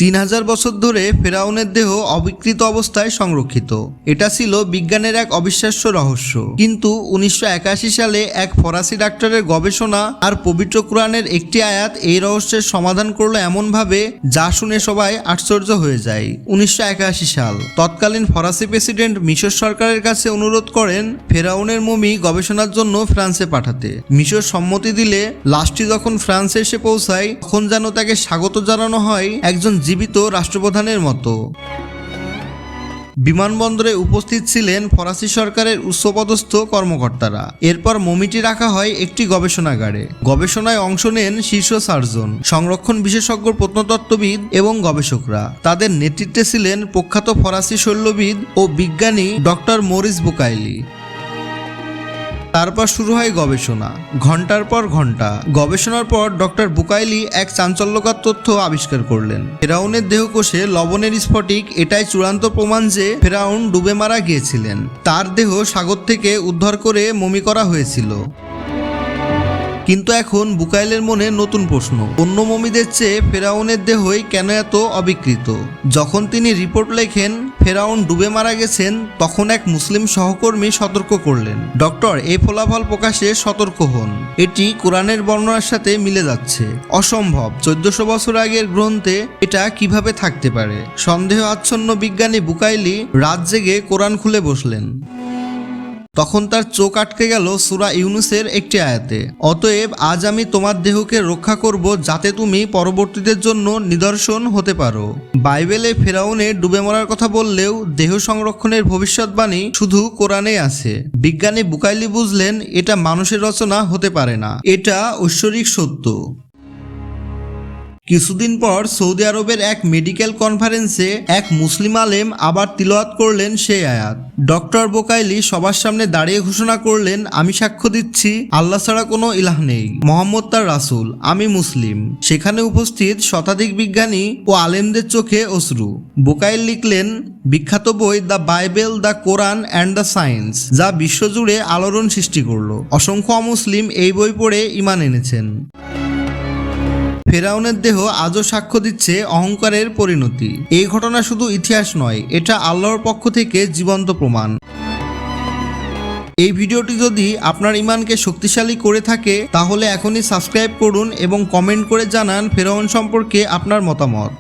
3000 বছর ধরে ফেরাউনের দেহ অবিকৃত অবস্থায় সংরক্ষিত। এটা ছিল বিজ্ঞানের এক অবিশ্বাস্য রহস্য। কিন্তু 1981 সালে এক ফরাসি ডাক্তারের গবেষণা আর পবিত্র কোরআনের একটি আয়াত এই রহস্যের সমাধান করলো এমনভাবে যা শুনে সবাই আশ্চর্য হয়ে যায়। 1981 সাল তৎকালীন ফরাসি প্রেসিডেন্ট মিশর সরকারের কাছে অনুরোধ করেন ফেরাউনের মমি গবেষণার জন্য ফ্রান্সে পাঠাতে। মিশর সম্মতি দিলে লাশটি যখন ফ্রান্সে এসে পৌঁছায় তখন যেন তাকে স্বাগত জানানো হয় একজন জীবিত রাষ্ট্রপ্রধানের মতো। বিমানবন্দরে উপস্থিত ছিলেন ফরাসি সরকারের উচ্চপদস্থ কর্মকর্তারা। এরপর মমিটি রাখা হয় একটি গবেষণাগারে। গবেষণায় অংশ নেন শীর্ষ সার্জন, সংরক্ষণ বিশেষজ্ঞ, প্রত্নতত্ত্ববিদ এবং গবেষকরা। তাদের নেতৃত্বে ছিলেন প্রখ্যাত ফরাসি শৈলবিদ ও বিজ্ঞানী ডক্টর মরিস বুকাইলি। তারপর শুরু হয় গবেষণা, ঘন্টার পর ঘন্টা। গবেষণার পর ডক্টর বুকাইলি এক চাঞ্চল্যকর তথ্য আবিষ্কার করলেন। ফেরাউনের দেহকোষে লবণের স্ফটিক এটাই চূড়ান্ত প্রমাণ যে ফেরাউন ডুবে মারা গিয়েছিলেন। তার দেহ সাগর থেকে উদ্ধার করে মমি করা হয়েছিল। কিন্তু এখন বুকাইলের মনে নতুন প্রশ্ন, অন্য মমিদের চেয়ে ফেরাউনের দেহই কেন এত অবিকৃত? যখন তিনি রিপোর্ট লেখেন ফেরাউন ডুবে মারা গেছেন, তখন এক মুসলিম সহকর্মী সতর্ক করলেন, ডক্টর এই ফলাফল প্রকাশে সতর্ক হন, এটি কোরআনের বর্ণনার সাথে মিলে যাচ্ছে। অসম্ভব, 1400 বছর আগের গ্রন্থে এটা কিভাবে থাকতে পারে? সন্দেহ আচ্ছন্ন বিজ্ঞানী বুকাইলি রাত জেগে কোরআন খুলে বসলেন। তখন তার চোখ আটকে গেল সূরা ইউনুসের একটি আয়াতে, অতএব আজ আমি তোমার দেহকে রক্ষা করব যাতে তুমি পরবর্তীদের জন্য নিদর্শন হতে পারো। বাইবেলে ফেরাউনে ডুবে মরার কথা বললেও দেহ সংরক্ষণের ভবিষ্যৎবাণী শুধু কোরআনেই আছে। বিজ্ঞানী বুকাইলি বুঝলেন এটা মানুষের রচনা হতে পারে না, এটা ঐশ্বরিক সত্য। কিছুদিন পর সৌদি আরবের এক মেডিকেল কনফারেন্সে এক মুসলিম আলেম আবার তিলাওয়াত করলেন সেই আয়াত। ডক্টর বুকাইলি সবার সামনে দাঁড়িয়ে ঘোষণা করলেন, আমি সাক্ষ্য দিচ্ছি আল্লাহ ছাড়া কোনো ইলাহ নেই, মুহাম্মদ তার রাসূল, আমি মুসলিম। সেখানে উপস্থিত শতাধিক বিজ্ঞানী ও আলেমদের চোখে অশ্রু। বুকাইল লিখলেন বিখ্যাত বই the Bible, the Quran and the science, যা বিশ্বজুড়ে আলোড়ন সৃষ্টি করলো। অসংখ্য অমুসলিম এই বই পড়ে ঈমান এনেছেন। ফেরাউনের দেহ আজও সাক্ষ্য দিচ্ছে অহংকারের পরিণতি। এই ঘটনা শুধু ইতিহাস নয়, এটা আল্লাহর পক্ষ থেকে জীবন্ত প্রমাণ। এই ভিডিওটি যদি আপনার ঈমানকে শক্তিশালী করে থাকে তাহলে এখনই সাবস্ক্রাইব করুন এবং কমেন্ট করে জানান ফেরাউন সম্পর্কে আপনার মতামত।